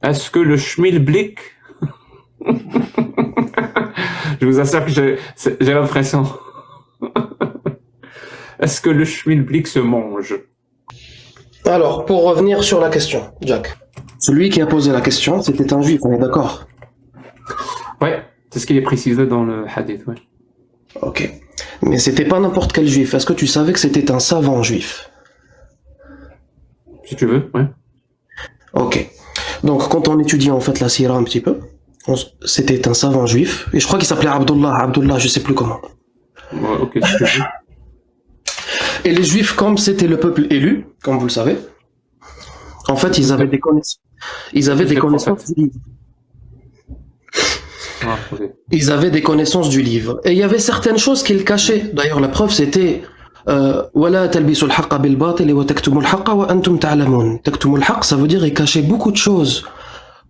Est-ce que le schmilblick... Je vous assure que j'ai l'impression. Est-ce que le schmilblick se mange? Alors, pour revenir sur la question, Jack. Celui qui a posé la question, c'était un juif, on est d'accord? Ouais, c'est ce qui est précisé dans le hadith, ouais. Ok. Mais c'était pas n'importe quel juif. Est-ce que tu savais que c'était un savant juif? Si tu veux, ouais. Ok. Donc, quand on étudie en fait la sira un petit peu, c'était un savant juif, et je crois qu'il s'appelait Abdullah, je sais plus comment. Ouais, ok, si tu veux. Et les juifs, comme c'était le peuple élu, comme vous le savez, en fait, ils avaient des connaissances. Ils avaient des connaissances du livre. Ah, okay. Ils avaient des connaissances du livre. Et il y avait certaines choses qu'ils cachaient. D'ailleurs, la preuve, c'était وَلَا تَلْبِسُوا الْحَقَّ بِالْبَاطِلِ وَتَكْتُمُوا الْحَقَّ وَأَنْتُمْ تَعْلَمُونَ. تَكْتُمُوا الْحَقَّ, ça veut dire ils cachaient beaucoup de choses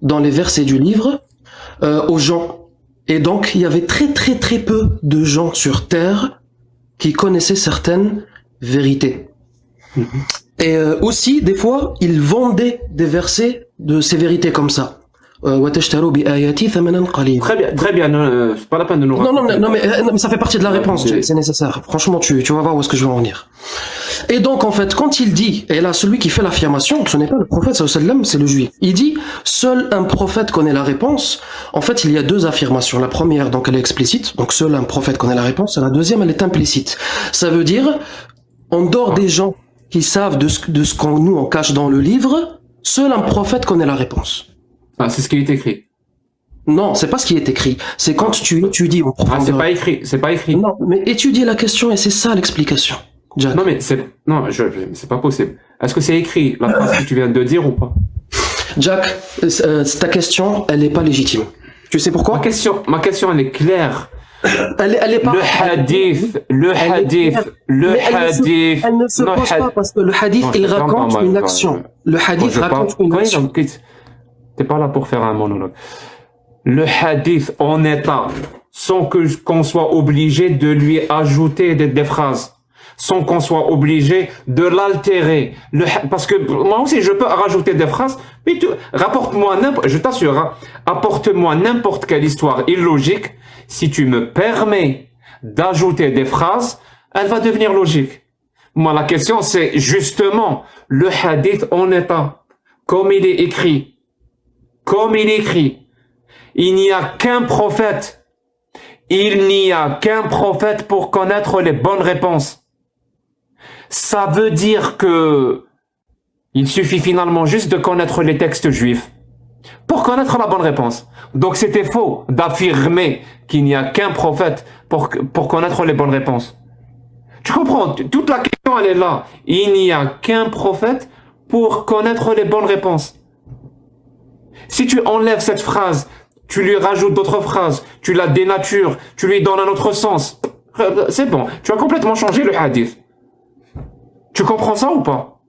dans les versets du livre aux gens. Et donc, il y avait très très très peu de gens sur Terre qui connaissaient certaines vérités. Et aussi, des fois, ils vendaient des versets de ces vérités comme ça. Très bien, c'est pas la peine de nous raconter. Non, mais ça fait partie de la réponse, c'est nécessaire. Franchement, tu vas voir où est-ce que je vais en venir. Et donc, en fait, quand il dit, et là, celui qui fait l'affirmation, ce n'est pas le prophète, c'est le juif. Il dit, seul un prophète connaît la réponse. En fait, il y a deux affirmations. La première, donc, elle est explicite. Donc, seul un prophète connaît la réponse. Et la deuxième, elle est implicite. Ça veut dire, en dehors des gens qui savent de ce qu'on nous on cache dans le livre, seul un prophète connaît la réponse. Ah, c'est ce qui est écrit. Non, c'est pas ce qui est écrit. C'est quand tu étudies en profondeur. Ah, c'est pas écrit. Non, mais étudier la question et c'est ça l'explication. Jack. Non, mais c'est pas possible. Est-ce que c'est écrit, la phrase que tu viens de dire ou pas? Jack, ta question, elle est pas légitime. Tu sais pourquoi? Ma question, elle est claire. Elle est pas... Le hadith. Elle ne se pose pas parce que le hadith, il raconte une action. Le hadith raconte une action. T'es pas là pour faire un monologue. Le hadith en état, sans qu'on soit obligé de lui ajouter des phrases, sans qu'on soit obligé de l'altérer. Parce que moi aussi, je peux rajouter des phrases, mais je t'assure, hein, apporte-moi n'importe quelle histoire illogique, si tu me permets d'ajouter des phrases, elle va devenir logique. Moi, la question, c'est justement le hadith en état, comme il est écrit. Comme il est écrit, il n'y a qu'un prophète. Il n'y a qu'un prophète pour connaître les bonnes réponses. Ça veut dire que il suffit finalement juste de connaître les textes juifs pour connaître la bonne réponse. Donc c'était faux d'affirmer qu'il n'y a qu'un prophète pour connaître les bonnes réponses. Tu comprends? Toute la question, elle est là. Il n'y a qu'un prophète pour connaître les bonnes réponses. Si tu enlèves cette phrase, tu lui rajoutes d'autres phrases, tu la dénatures, tu lui donnes un autre sens, c'est bon, tu as complètement changé le hadith. Tu comprends ça ou pas?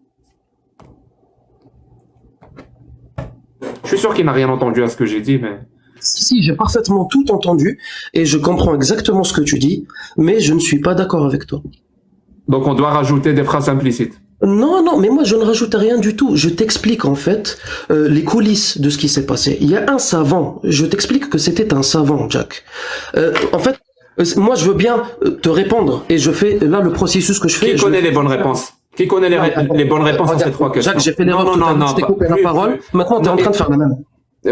Je suis sûr qu'il n'a rien entendu à ce que j'ai dit, mais... Si, j'ai parfaitement tout entendu, et je comprends exactement ce que tu dis, mais je ne suis pas d'accord avec toi. Donc on doit rajouter des phrases implicites. Non, mais moi je ne rajoute rien du tout. Je t'explique en fait les coulisses de ce qui s'est passé. Il y a un savant. Je t'explique que c'était un savant, Jack. En fait, moi je veux bien te répondre et je fais là le processus que je fais. Qui connaît les bonnes réponses? Qui connaît les bonnes réponses à ces trois questions? Jack, j'ai fait l'erreur tout à l'heure. Je t'ai coupé la parole. Maintenant, tu es en train de faire la même.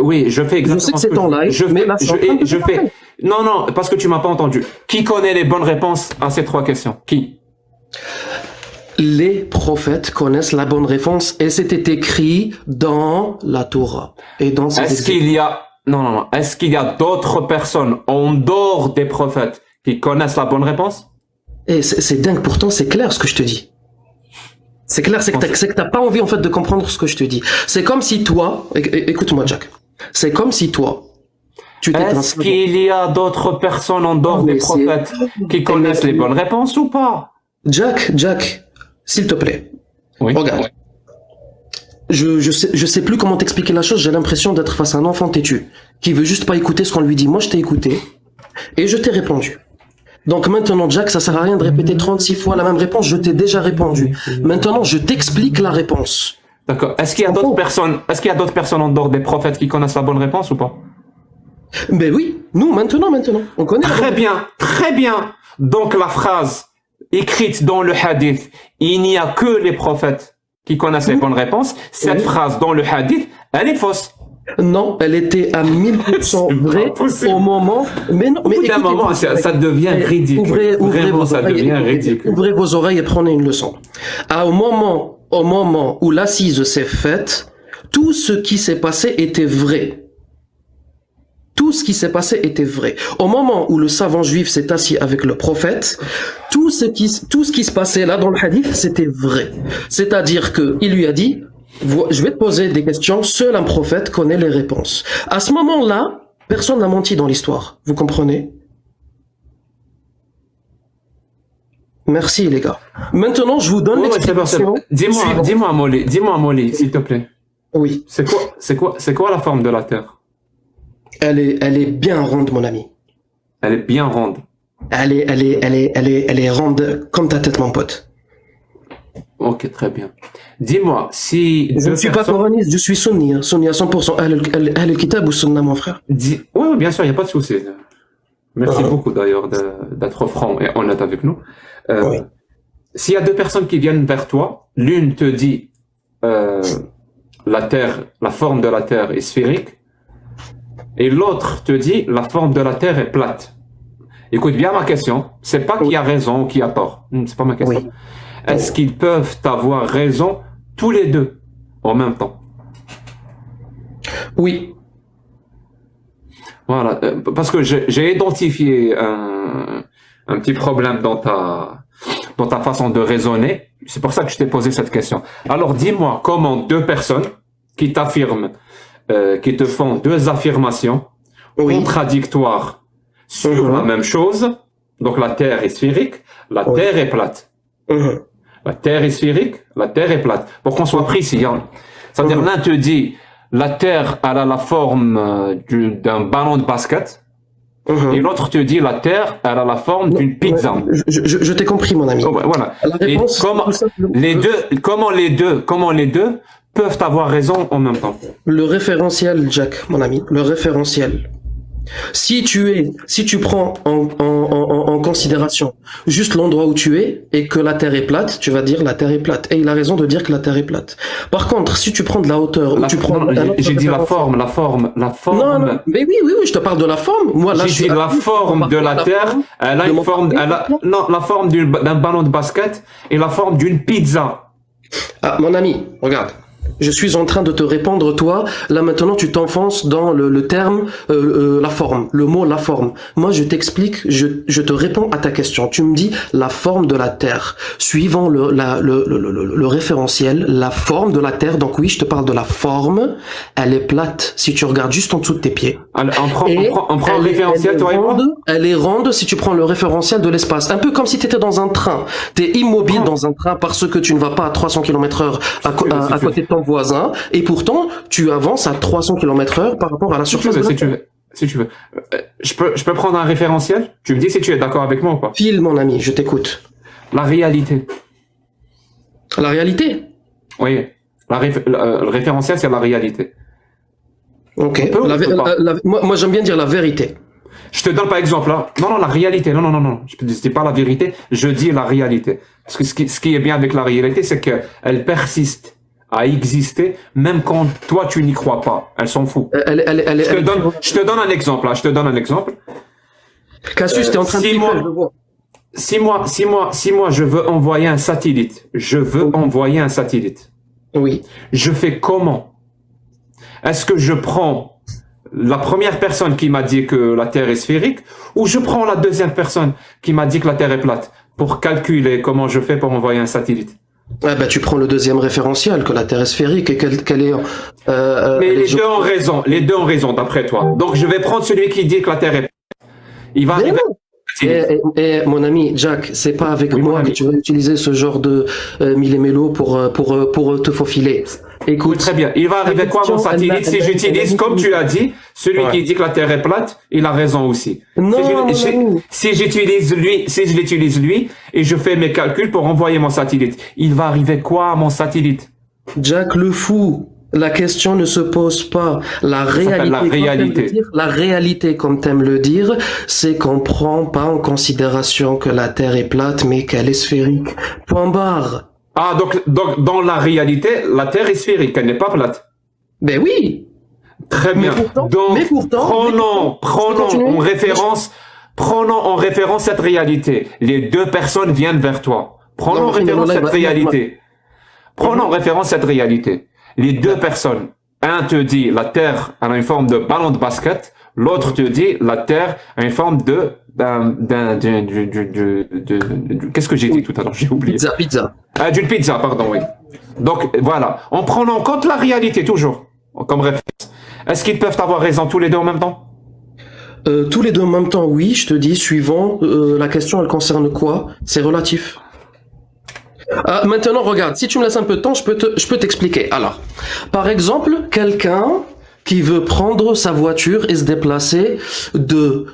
Oui, je fais exactement. Je sais que c'est en live, mais là, je fais. Non, parce que tu m'as pas entendu. Qui connaît les bonnes réponses à ces trois questions? Qui? Les prophètes connaissent la bonne réponse et c'était écrit dans la Torah. Et dans Est-ce qu'il y a, non, est-ce qu'il y a d'autres personnes en dehors des prophètes qui connaissent la bonne réponse? Et c'est dingue, pourtant c'est clair ce que je te dis. C'est clair, c'est que t'as pas envie en fait de comprendre ce que je te dis. C'est comme si toi, écoute-moi Jack, c'est comme si toi, est-ce qu'il y a d'autres personnes en dehors des prophètes qui connaissent les bonnes réponses ou pas? Jack, s'il te plaît. Oui. Regarde. Oui. Je sais plus comment t'expliquer la chose, j'ai l'impression d'être face à un enfant têtu, qui veut juste pas écouter ce qu'on lui dit. Moi, je t'ai écouté, et je t'ai répondu. Donc maintenant, Jack, ça sert à rien de répéter 36 fois la même réponse, je t'ai déjà répondu. Maintenant, je t'explique la réponse. D'accord. Est-ce qu'il y a d'autres personnes en dehors des prophètes qui connaissent la bonne réponse ou pas? Ben oui, nous, maintenant, on connaît. Très bien, très bien. Donc la phrase écrite dans le hadith, il n'y a que les prophètes qui connaissent les bonnes réponses. Cette phrase dans le hadith, elle est fausse. Non, elle était à 1000% vraie au moment. Mais non, mais d'un moment, ça devient ridicule. Ouvrez vos oreilles et prenez une leçon. Au moment où l'assise s'est faite, tout ce qui s'est passé était vrai. Tout ce qui s'est passé était vrai. Au moment où le savant juif s'est assis avec le prophète, tout ce qui se passait là dans le hadith, c'était vrai. C'est-à-dire que il lui a dit, je vais te poser des questions, seul un prophète connaît les réponses. À ce moment-là, personne n'a menti dans l'histoire. Vous comprenez? Merci les gars. Maintenant, je vous donne l'explication. Dis-moi Molly, s'il te plaît. Oui. C'est quoi la forme de la Terre? Elle est bien ronde, mon ami. Elle est bien ronde. Elle est ronde comme ta tête, mon pote. Ok, très bien. Dis-moi, si... Je ne suis pas coraniste, je suis sunni. Sunni à 100%. Ahl kitab ou sunna, mon frère? Oui, bien sûr, il n'y a pas de souci. Merci beaucoup d'ailleurs d'être franc et honnête avec nous. Oui. S'il y a deux personnes qui viennent vers toi, l'une te dit la forme de la Terre est sphérique, et l'autre te dit la forme de la Terre est plate. Écoute bien ma question. C'est pas qui a raison ou qui a tort. C'est pas ma question. Oui. Est-ce qu'ils peuvent avoir raison tous les deux en même temps? Oui. Voilà. Parce que j'ai identifié un petit problème dans ta façon de raisonner. C'est pour ça que je t'ai posé cette question. Alors dis-moi comment deux personnes qui t'affirment qui te font deux affirmations contradictoires sur la même chose. Donc la Terre est sphérique, la Terre est plate. La Terre est sphérique, la Terre est plate. Pour qu'on soit précis, hein. C'est-à-dire l'un te dit la Terre elle a la forme d'un ballon de basket. Et l'autre te dit la Terre elle a la forme d'une pizza. Je t'ai compris, mon ami. Voilà. Et comment les deux peuvent avoir raison en même temps? Le référentiel, Jack, mon ami, le référentiel. Si tu prends en considération juste l'endroit où tu es et que la Terre est plate, tu vas dire la Terre est plate. Et il a raison de dire que la Terre est plate. Par contre, si tu prends de la hauteur, j'ai dit la forme. Non, mais oui, je te parle de la forme. Moi, là, j'ai dit la forme de la Terre, elle a une forme, la forme d'un ballon de basket et la forme d'une pizza. Ah, mon ami, regarde. Je suis en train de te répondre, toi, là maintenant tu t'enfonces dans le terme, la forme, le mot la forme. Moi je t'explique, je te réponds à ta question. Tu me dis la forme de la Terre. Suivant le référentiel, la forme de la Terre, donc oui je te parle de la forme, elle est plate si tu regardes juste en dessous de tes pieds. On prend le référentiel, toi et moi. Elle est ronde si tu prends le référentiel de l'espace. Un peu comme si tu étais dans un train. Tu es immobile dans un train parce que tu ne vas pas à 300 km/h à côté de ton voisin, et pourtant tu avances à 300 km/h par rapport à la surface de la Terre. Si tu veux. Je peux prendre un référentiel? Tu me dis si tu es d'accord avec moi ou pas? File, mon ami, je t'écoute. La réalité. La réalité? Oui. Le référentiel, c'est la réalité. Ok. Moi, j'aime bien dire la vérité. Je te donne par exemple là. Non, la réalité. Non. Je ne dis pas la vérité, je dis la réalité. Parce que ce qui est bien avec la réalité, c'est qu'elle persiste à exister, même quand toi tu n'y crois pas. Elle s'en fout. Je te donne un exemple. Cassius, t'es en train de si moi je veux envoyer un satellite. Oui. Je fais comment? Est-ce que je prends la première personne qui m'a dit que la Terre est sphérique, ou je prends la deuxième personne qui m'a dit que la Terre est plate, pour calculer comment je fais pour envoyer un satellite? Tu prends le deuxième référentiel, que la Terre est sphérique et qu'elle est... Mais les deux ont raison, d'après toi. Donc je vais prendre celui qui dit que la Terre est... Il va arriver... mon ami, Jack, c'est pas avec moi que tu vas utiliser ce genre de millimélo pour te faufiler. Écoute, très bien. Il va arriver quoi mon satellite si j'utilise, comme tu as dit, celui qui dit que la Terre est plate, il a raison aussi. Si je l'utilise lui et je fais mes calculs pour envoyer mon satellite, il va arriver quoi à mon satellite? Jack le fou, la question ne se pose pas. La s'appelle la réalité. la réalité, comme t'aimes le dire, c'est qu'on prend pas en considération que la Terre est plate, mais qu'elle est sphérique. Point barre. Ah, donc, dans la réalité, la Terre est sphérique, elle n'est pas plate. Ben oui. Très bien. Donc, prenons en référence cette réalité. Les deux personnes viennent vers toi. Prenons en référence cette réalité. Prenons en référence cette réalité. Les deux personnes, un te dit la Terre a une forme de ballon de basket, l'autre te dit la Terre a une forme de qu'est-ce que j'ai dit tout à l'heure? J'ai oublié. Pizza. D'une pizza, pardon, oui. Donc voilà, en prenant en compte la réalité toujours comme référence. Est-ce qu'ils peuvent avoir raison tous les deux en même temps? Tous les deux en même temps, oui, je te dis, suivant la question, elle concerne quoi? C'est relatif. Maintenant, regarde, si tu me laisses un peu de temps, je peux t'expliquer. Alors, par exemple, quelqu'un qui veut prendre sa voiture et se déplacer de,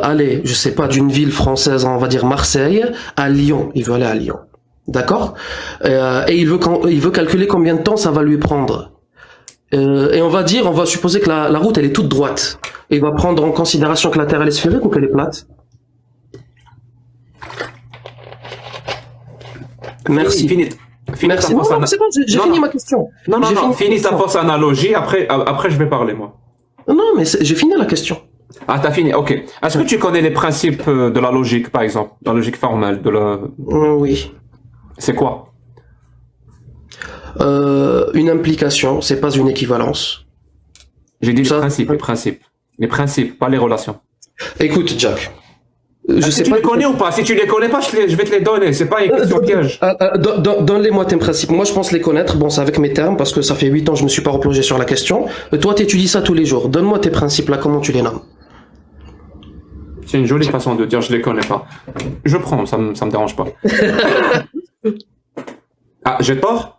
allez, je sais pas, d'une ville française, on va dire Marseille, à Lyon. Il veut aller à Lyon. D'accord? Et il veut calculer combien de temps ça va lui prendre. Et on va supposer que la route, elle est toute droite. Et il va prendre en considération que la Terre, elle est sphérique ou qu'elle est plate? Merci. Merci. Non, c'est bon, j'ai fini ma question. Non, finis ta fausse analogie, après je vais parler, moi. Non, mais j'ai fini la question. Ah, t'as fini, ok. Est-ce que tu connais les principes de la logique, par exemple? La logique formelle, Oui. C'est quoi? Une implication, c'est pas une équivalence. J'ai dit les principes. Les principes, pas les relations. Écoute, Jack. Je sais tu pas. Les connais ou pas? Si tu les connais pas, je vais te les donner. C'est pas une question piège. Donne-les-moi tes principes. Moi, je pense les connaître. Bon, c'est avec mes termes parce que ça fait 8 ans que je me suis pas replongé sur la question. Toi, t'étudies ça tous les jours. Donne-moi tes principes là. Comment tu les nommes? C'est une jolie façon de dire je les connais pas. Je prends, ça me dérange pas. Ah, j'ai tort?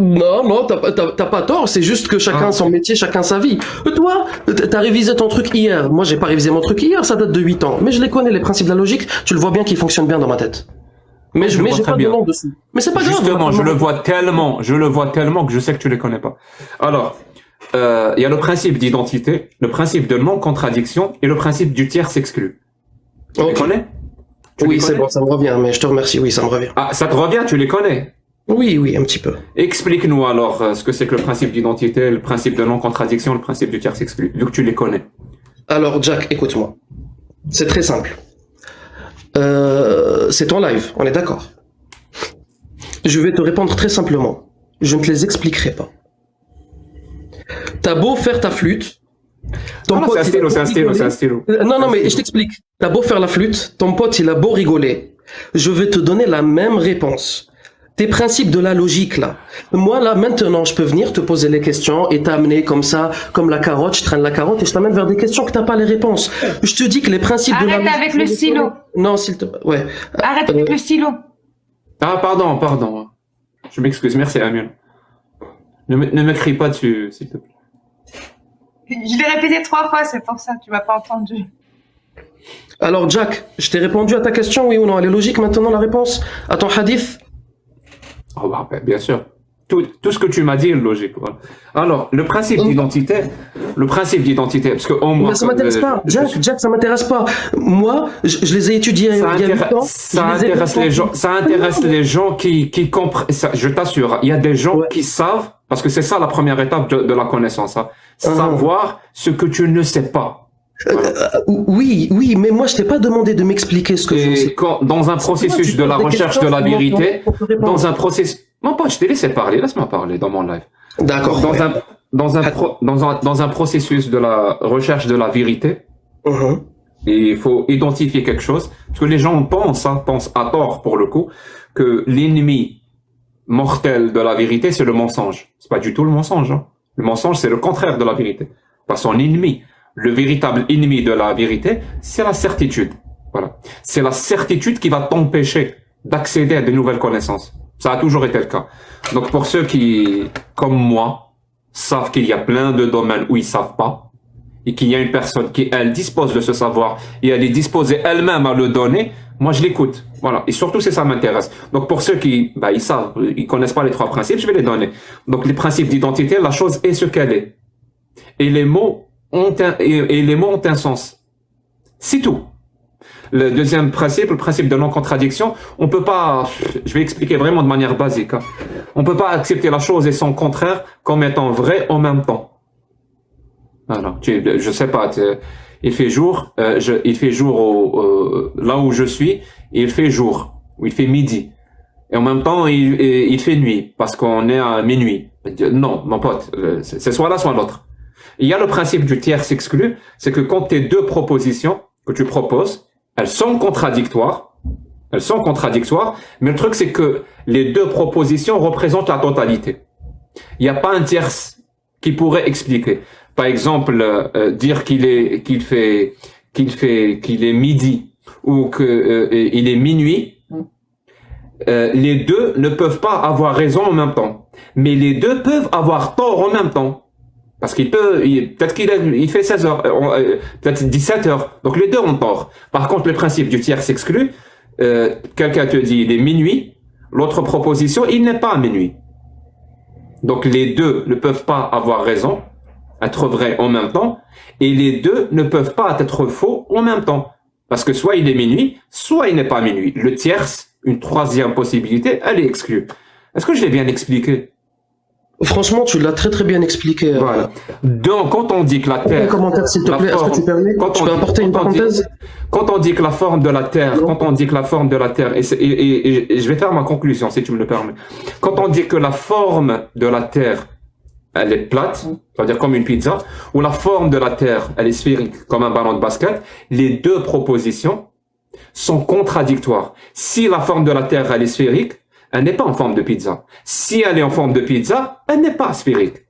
Non, t'as pas tort, c'est juste que chacun son métier, chacun sa vie. Toi, t'as révisé ton truc hier. Moi, j'ai pas révisé mon truc hier, ça date de 8 ans. Mais je les connais, les principes de la logique, tu le vois bien qu'ils fonctionnent bien dans ma tête. Mais j'ai pas de nom dessus. Mais c'est pas grave. Justement, je le vois tellement que je sais que tu les connais pas. Alors, il y a le principe d'identité, le principe de non-contradiction et le principe du tiers s'exclut. Tu les connais? Oui, c'est bon, ça me revient, mais je te remercie, oui, ça me revient. Ah, ça te revient, tu les connais? Oui, un petit peu. Explique-nous alors ce que c'est que le principe d'identité, le principe de non-contradiction, le principe du tiers s'exclut, vu que tu les connais. Alors, Jack, écoute-moi. C'est très simple. C'est ton live, on est d'accord. Je vais te répondre très simplement. Je ne te les expliquerai pas. T'as beau faire ta flûte. C'est un stylo. Non, mais je t'explique. T'as beau faire la flûte, ton pote, il a beau rigoler. Je vais te donner la même réponse. Tes principes de la logique, là. Moi, là, maintenant, je peux venir te poser les questions et t'amener comme ça, comme la carotte, je traîne la carotte et je t'amène vers des questions que t'as pas les réponses. Je te dis que les principes de la logique... Arrête avec le stylo. Non, s'il te plaît. Ouais. Arrête avec le stylo. Ah, pardon. Je m'excuse, merci, Amul. Ne me crie pas dessus, s'il te plaît. Je l'ai répété 3 fois, c'est pour ça, tu m'as pas entendu. Alors, Jack, je t'ai répondu à ta question, oui ou non? Elle est logique maintenant, la réponse à ton hadith? Oh, bah, bien sûr. Tout ce que tu m'as dit est logique. Voilà. Alors, le principe d'identité, parce que mais ça m'intéresse pas. Jack, ça m'intéresse pas. Moi, je les ai étudiés il y a 8 ans. Ça intéresse les gens qui comprennent. Je t'assure, il y a des gens qui savent, parce que c'est ça la première étape de la connaissance, hein, savoir ce que tu ne sais pas. Voilà. Oui, mais moi je t'ai pas demandé de m'expliquer ce que je sais. Dans un processus de la recherche de la vérité, non pas, je t'ai laissé parler, laisse-moi parler dans mon live. D'accord. Dans un processus de la recherche de la vérité, il faut identifier quelque chose, parce que les gens pensent à tort pour le coup, que l'ennemi mortel de la vérité c'est le mensonge. C'est pas du tout le mensonge. Hein. Le mensonge c'est le contraire de la vérité, pas son ennemi. Le véritable ennemi de la vérité, c'est la certitude. Voilà. C'est la certitude qui va t'empêcher d'accéder à de nouvelles connaissances. Ça a toujours été le cas. Donc pour ceux qui, comme moi, savent qu'il y a plein de domaines où ils savent pas, et qu'il y a une personne qui, elle, dispose de ce savoir, et elle est disposée elle-même à le donner, Moi, je l'écoute. Voilà. Et surtout, c'est ça m'intéresse. Donc, pour ceux qui, ils savent, ils connaissent pas les trois principes, je vais les donner. Donc, les principes d'identité, la chose est ce qu'elle est. Et les mots ont un sens. C'est tout. Le deuxième principe, le principe de non-contradiction, on peut pas, je vais expliquer vraiment de manière basique, hein. On peut pas accepter la chose et son contraire comme étant vrai en même temps. Voilà. Je sais pas, il fait jour, il fait jour là où je suis, et il fait jour, ou il fait midi. Et en même temps, il fait nuit, parce qu'on est à minuit. Non, mon pote, c'est soit l'un, soit l'autre. Il y a le principe du tierce exclu, c'est que quand tes deux propositions que tu proposes, elles sont contradictoires, mais le truc c'est que les deux propositions représentent la totalité. Il n'y a pas un tierce qui pourrait expliquer. Par exemple, dire qu'il est midi ou qu'il est minuit, les deux ne peuvent pas avoir raison en même temps. Mais les deux peuvent avoir tort en même temps. Parce peut-être qu'il fait 16 heures, peut-être 17 heures. Donc les deux ont tort. Par contre, le principe du tiers s'exclut. Quelqu'un te dit il est minuit. L'autre proposition, il n'est pas à minuit. Donc les deux ne peuvent pas avoir raison, être vrai en même temps. Et les deux ne peuvent pas être faux en même temps. Parce que soit il est minuit, soit il n'est pas minuit. Le tierce, une troisième possibilité, elle est exclue. Est-ce que je l'ai bien expliqué? Franchement, tu l'as très très bien expliqué. Voilà. Donc, quand on dit que la Terre... Un commentaire, s'il te plaît, est-ce que tu permets? Tu peux apporter une parenthèse? Quand on dit que la forme de la Terre, et je vais faire ma conclusion, si tu me le permets. Quand on dit que la forme de la Terre, elle est plate, c'est-à-dire comme une pizza, ou la forme de la Terre, elle est sphérique, comme un ballon de basket, les deux propositions sont contradictoires. Si la forme de la Terre, elle est sphérique, elle n'est pas en forme de pizza. Si elle est en forme de pizza, elle n'est pas sphérique.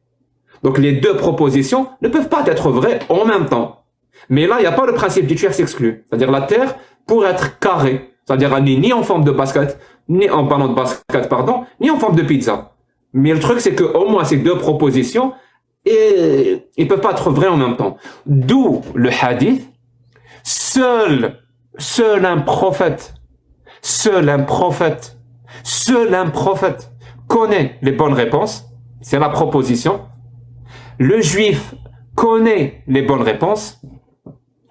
Donc les deux propositions ne peuvent pas être vraies en même temps. Mais là, il n'y a pas le principe du tiers exclu. C'est-à-dire la Terre pourrait être carrée. C'est-à-dire elle n'est ni en forme de basket, ni en ballon de basket, pardon, ni en forme de pizza. Mais le truc, c'est que au moins ces deux propositions, ils ne peuvent pas être vraies en même temps. D'où le hadith, seul un prophète connaît les bonnes réponses. C'est la proposition. Le juif connaît les bonnes réponses.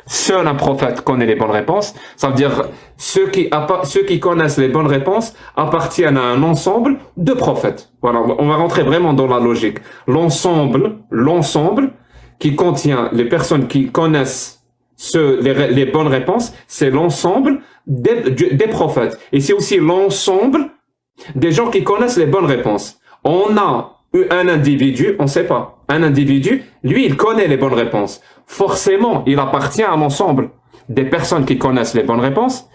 Seul un prophète connaît les bonnes réponses. Ça veut dire ceux qui connaissent les bonnes réponses appartiennent à un ensemble de prophètes. Voilà, on va rentrer vraiment dans la logique. L'ensemble qui contient les personnes qui connaissent les bonnes réponses, c'est l'ensemble des prophètes. Et c'est aussi l'ensemble des gens qui connaissent les bonnes réponses. On a un individu, on ne sait pas. Un individu, lui, il connaît les bonnes réponses. Forcément, il appartient à l'ensemble des personnes qui connaissent les bonnes réponses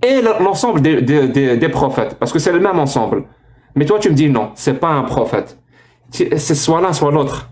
et l'ensemble des prophètes. Parce que c'est le même ensemble. Mais toi, tu me dis non, c'est pas un prophète. C'est soit l'un, soit l'autre.